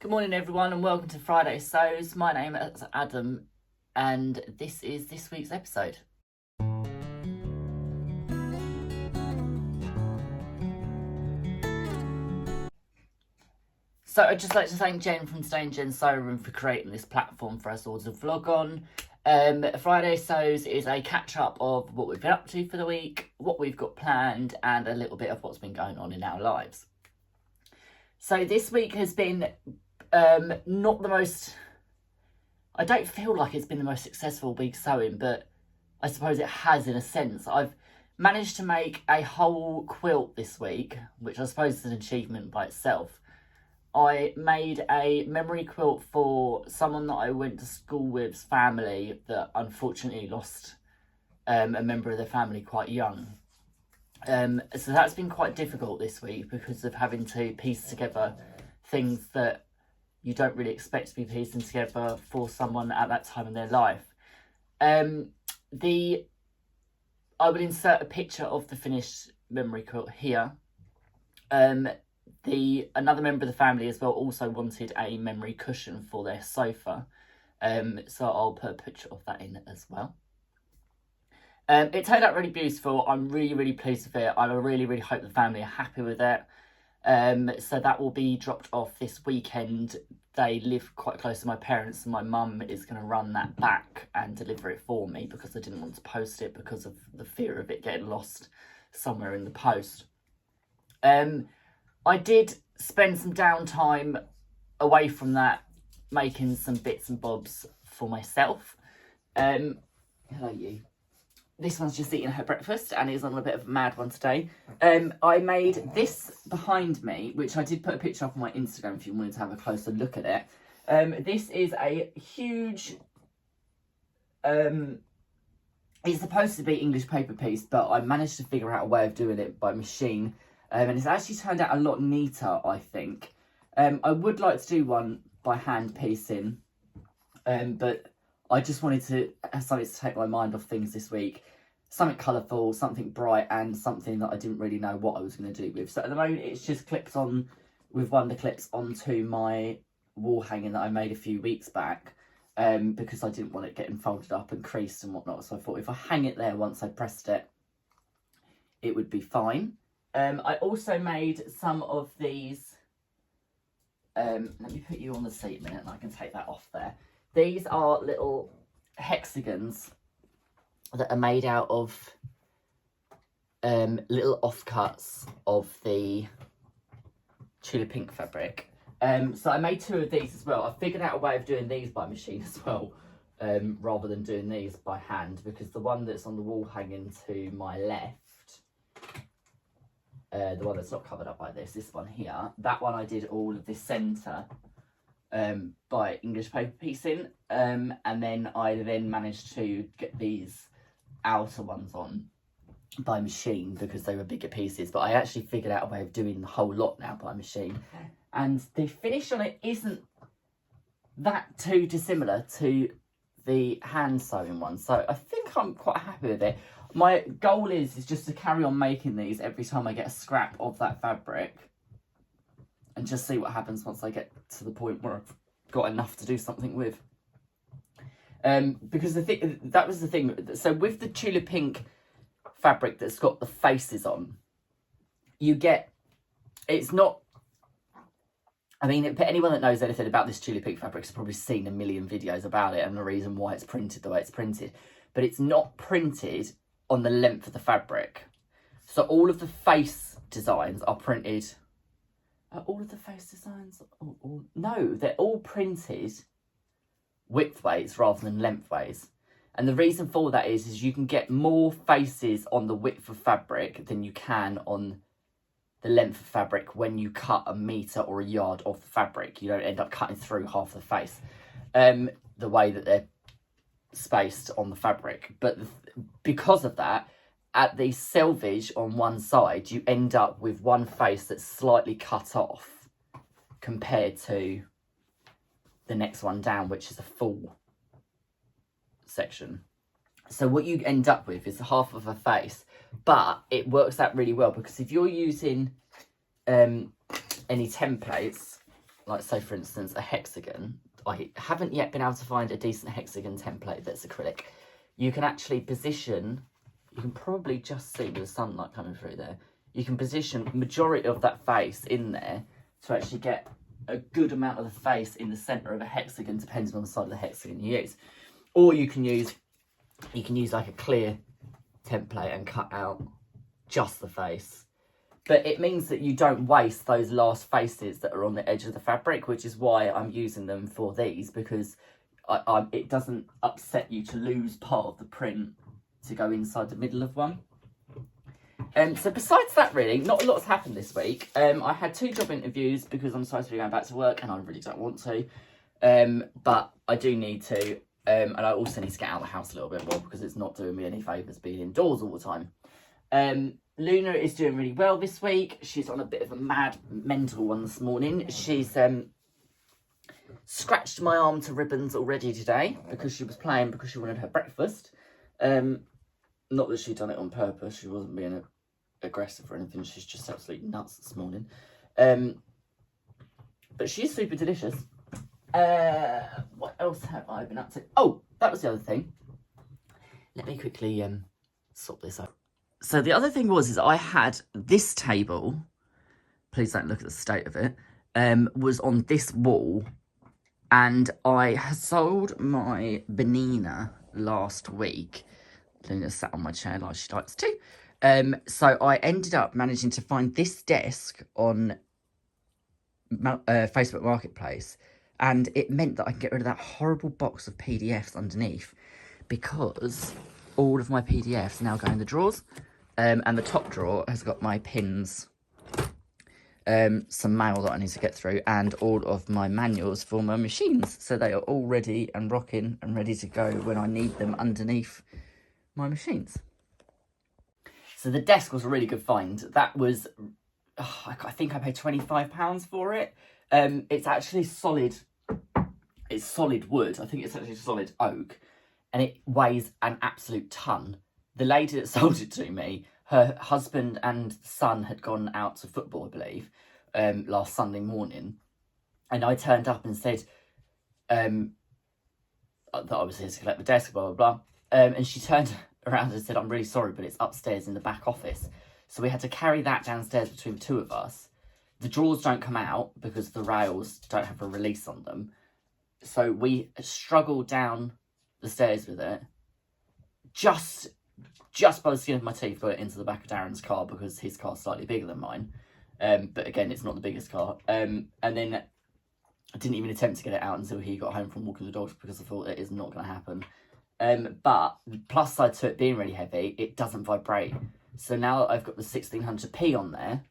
Good morning everyone and welcome to Friday.Sews. My name is Adam and this is this week's episode. So I'd just like to thank Jen from Stay in Jen's Sewing Room for creating this platform for us all to vlog on. Friday.Sews is a catch up of what we've been up to for the week, what we've got planned and a little bit of what's been going on in our lives. So this week has been not the most, I don't feel like it's been the most successful week sewing, but I suppose it has in a sense. I've managed to make a whole quilt this week, which I suppose is an achievement by itself. I made a memory quilt for someone that I went to school with's family that unfortunately lost a member of their family quite young. So that's been quite difficult this week because of having to piece together things that you don't really expect to be piecing together for someone at that time in their life. I will insert a picture of the finished memory quilt here. Another member of the family as well also wanted a memory cushion for their sofa. So I'll put a picture of that in as well. It turned out really beautiful. I'm really pleased with it. I really hope the family are happy with it. So that will be dropped off this weekend. They live quite close to my parents and my mum is going to run that back and deliver it for me because I didn't want to post it because of the fear of it getting lost somewhere in the post. I did spend some downtime away from that making some bits and bobs for myself. Hello you. This one's just eating her breakfast and is on a bit of a mad one today. I made this behind me, which I did put a picture up on my Instagram if you wanted to have a closer look at it. This is a huge... it's supposed to be English paper piece, but I managed to figure out a way of doing it by machine. And it's actually turned out a lot neater, I think. I would like to do one by hand piecing, but I just wanted to have something to take my mind off things this week. Something colourful, something bright, and something that I didn't really know what I was going to do with. So at the moment, it's just clips on with one of the clips onto my wall hanging that I made a few weeks back, because I didn't want it getting folded up and creased and whatnot. So I thought if I hang it there once I pressed it, it would be fine. I also made some of these. Let me put you on the seat a minute and I can take that off there. These are little hexagons that are made out of little offcuts of the tulip pink fabric. So I made two of these as well. I figured out a way of doing these by machine as well, rather than doing these by hand, because the one that's on the wall hanging to my left, the one that's not covered up by this one here, that one I did all of this centre by English paper piecing, and then I managed to get these outer ones on by machine because they were bigger pieces. But I actually figured out a way of doing the whole lot now by machine, and the finish on it isn't that too dissimilar to the hand sewing one, so I think I'm quite happy with it. My goal is just to carry on making these every time I get a scrap of that fabric and just see what happens once I get to the point where I've got enough to do something with. Because that was the thing. So with the tulip pink fabric that's got the faces on, you get, it's not, I mean, anyone that knows anything about this tulip pink fabric has probably seen a million videos about it and the reason why it's printed the way it's printed. But it's not printed on the length of the fabric. So all of the face designs are printed. Are all of the face designs? No, they're all printed widthways rather than lengthways. And the reason for that is you can get more faces on the width of fabric than you can on the length of fabric when you cut a metre or a yard of the fabric. You don't end up cutting through half the face, the way that they're spaced on the fabric. But because of that, at the selvage on one side, you end up with one face that's slightly cut off compared to the next one down, which is a full section. So what you end up with is half of a face, but it works out really well because if you're using any templates, like say for instance a hexagon, I haven't yet been able to find a decent hexagon template that's acrylic. You can actually position, you can probably just see the sunlight coming through there, you can position majority of that face in there to actually get a good amount of the face in the centre of a hexagon, depending on the side of the hexagon you use. Or you can use like a clear template and cut out just the face. But it means that you don't waste those last faces that are on the edge of the fabric, which is why I'm using them for these, because it doesn't upset you to lose part of the print to go inside the middle of one. So besides that, really, not a lot has happened this week. I had 2 job interviews because I'm supposed to be going back to work and I really don't want to. But I do need to. And I also need to get out of the house a little bit more because it's not doing me any favours being indoors all the time. Luna is doing really well this week. She's on a bit of a mad mental one this morning. She's scratched my arm to ribbons already today because she was playing because she wanted her breakfast. Not that she'd done it on purpose. She wasn't being aggressive or anything. She's just absolutely nuts this morning. But she's super delicious. What else have I been up to? Oh, that was the other thing. Let me quickly sort this out. So the other thing is I had this table, please don't look at the state of it, was on this wall, and I sold my Benina last week. Luna sat on my chair like she likes to. So I ended up managing to find this desk on Facebook Marketplace, and it meant that I could get rid of that horrible box of PDFs underneath, because all of my PDFs now go in the drawers. And the top drawer has got my pins, some mail that I need to get through, and all of my manuals for my machines. So they are all ready and rocking and ready to go when I need them underneath my machines. So the desk was a really good find. That was, I think I paid £25 for it. It's actually solid. It's solid wood. I think it's actually solid oak, and it weighs an absolute ton. The lady that sold it to me, her husband and son had gone out to football, I believe, last Sunday morning. And I turned up and said that I was here to collect the desk, blah, blah, blah. And she turned around and said, I'm really sorry, but it's upstairs in the back office. So we had to carry that downstairs between the two of us. The drawers don't come out because the rails don't have a release on them. So we struggled down the stairs with it. Just by the skin of my teeth, got it into the back of Darren's car because his car's slightly bigger than mine. But again, it's not the biggest car. And then I didn't even attempt to get it out until he got home from walking the dogs because I thought it is not going to happen. But the plus side to it being really heavy, it doesn't vibrate. So now I've got the 1600p on there.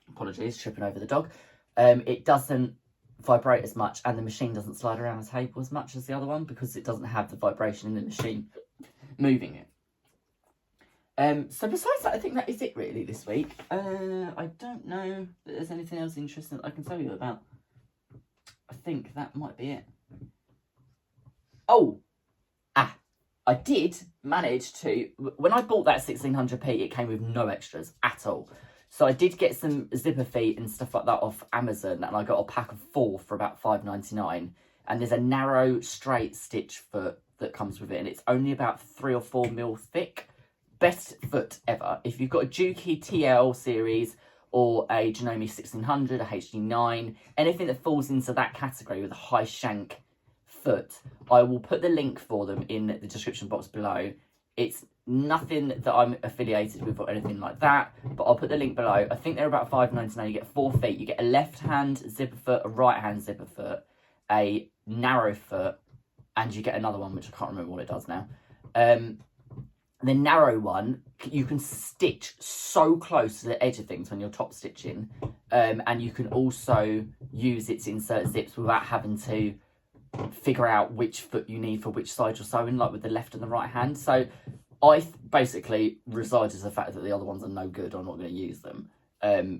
Apologies, tripping over the dog. It doesn't vibrate as much, and the machine doesn't slide around the table as much as the other one because it doesn't have the vibration in the machine moving it. So besides that, I think that is it really this week. I don't know that there's anything else interesting that I can tell you about. I think that might be it. I did manage to, when I bought that 1600p, it came with no extras at all. So I did get some zipper feet and stuff like that off Amazon, and I got a pack of 4 for about £5.99. And there's a narrow straight stitch foot that comes with it, and it's only about 3 or 4 mil thick. Best foot ever. If you've got a Juki TL series or a Janome 1600, a HD9, anything that falls into that category with a high shank foot, I will put the link for them in the description box below. It's nothing that I'm affiliated with or anything like that, but I'll put the link below. I think they're about £5.99. You get 4 feet. You get a left hand zipper foot, a right hand zipper foot, a narrow foot, and you get another one which I can't remember what it does now. The narrow one, you can stitch so close to the edge of things when you're top stitching, and you can also use it to insert zips without having to figure out which foot you need for which side you're sewing, like with the left and the right hand. So I basically reside as the fact that the other ones are no good. I'm not going to use them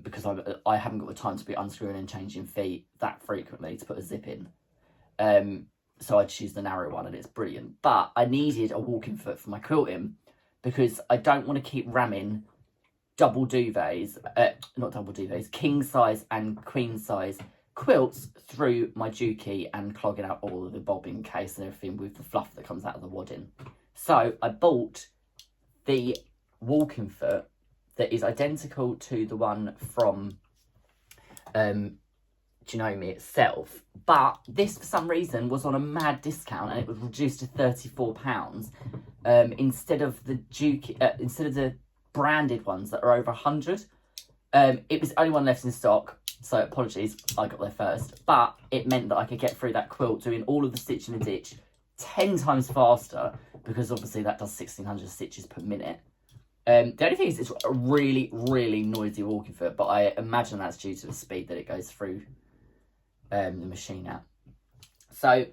because I haven't got the time to be unscrewing and changing feet that frequently to put a zip in. So I choose the narrow one, and it's brilliant. But I needed a walking foot for my quilting because I don't want to keep ramming double duvets, not double duvets, king size and queen size quilts through my dookie and clogging up all of the bobbin case and everything with the fluff that comes out of the wadding. So I bought the walking foot that is identical to the one from Janome itself, but this for some reason was on a mad discount and it was reduced to £34 instead of the instead of the branded ones that are over 100. It was the only one left in stock, so apologies, I got there first, but it meant that I could get through that quilt doing all of the stitch in the ditch 10 times faster, because obviously that does 1600 stitches per minute. The only thing is it's a really, really noisy walking foot, but I imagine that's due to the speed that it goes through the machine at. So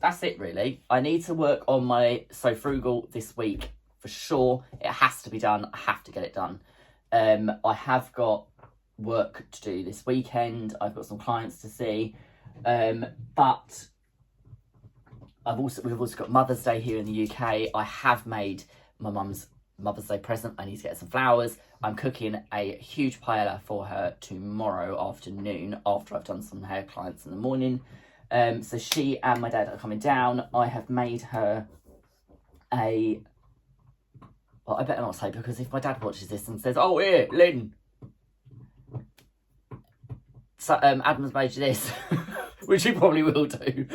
that's it really. I need to work on my Sew Frugal this week for sure. It has to be done. I have to get it done. I have got work to do this weekend. I've got some clients to see, but we've also got Mother's Day here in the UK. I have made my mum's Mother's Day present. I need to get some flowers. I'm cooking a huge paella for her tomorrow afternoon after I've done some hair clients in the morning. So she and my dad are coming down. I have made her a... Well, I better not say, because if my dad watches this and says, "Oh, here, Lynn, so Adam's made you this," which he probably will do.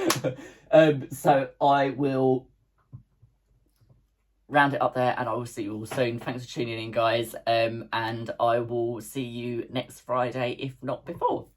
So I will round it up there, and I will see you all soon. Thanks for tuning in, guys, and I will see you next Friday, if not before.